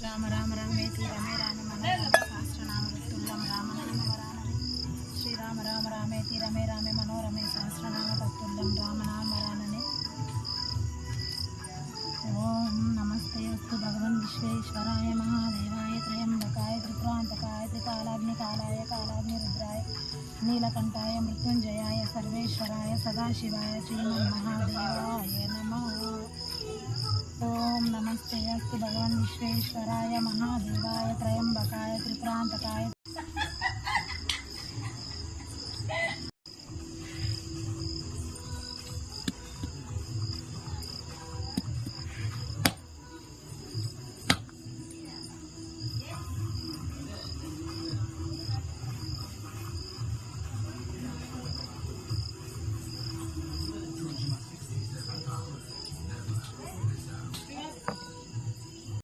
రామ రామ రామేతి రమే రామ మనోరమే సహస్రనామ తత్తుల్యం రామనామ వరాననే శ్రీరామ రామ రామేతి రమే రామే మనోరమే సహస్రనామ తత్తుల్యం రామనామ వరాననే. ఓం నమస్తే అస్తు భగవన్ విశ్వేశ్వరాయ మహాదేవాయ త్రయంబకాయ త్రిపురాంతకాయ త్రికాలాగ్నికాలాయ కాలాగ్నిరుద్రాయ నీలకంఠాయ మృత్యుంజయాయ సర్వేశ్వరాయ సదాశివాయ శ్రీమన్మహాదేవాయ నమః. ఓం నమస్తే అస్తు భగవన్ విశ్వేశ్వరాయ మహాదేవాయ త్రయంబకాయ త్రిపురాంతకాయ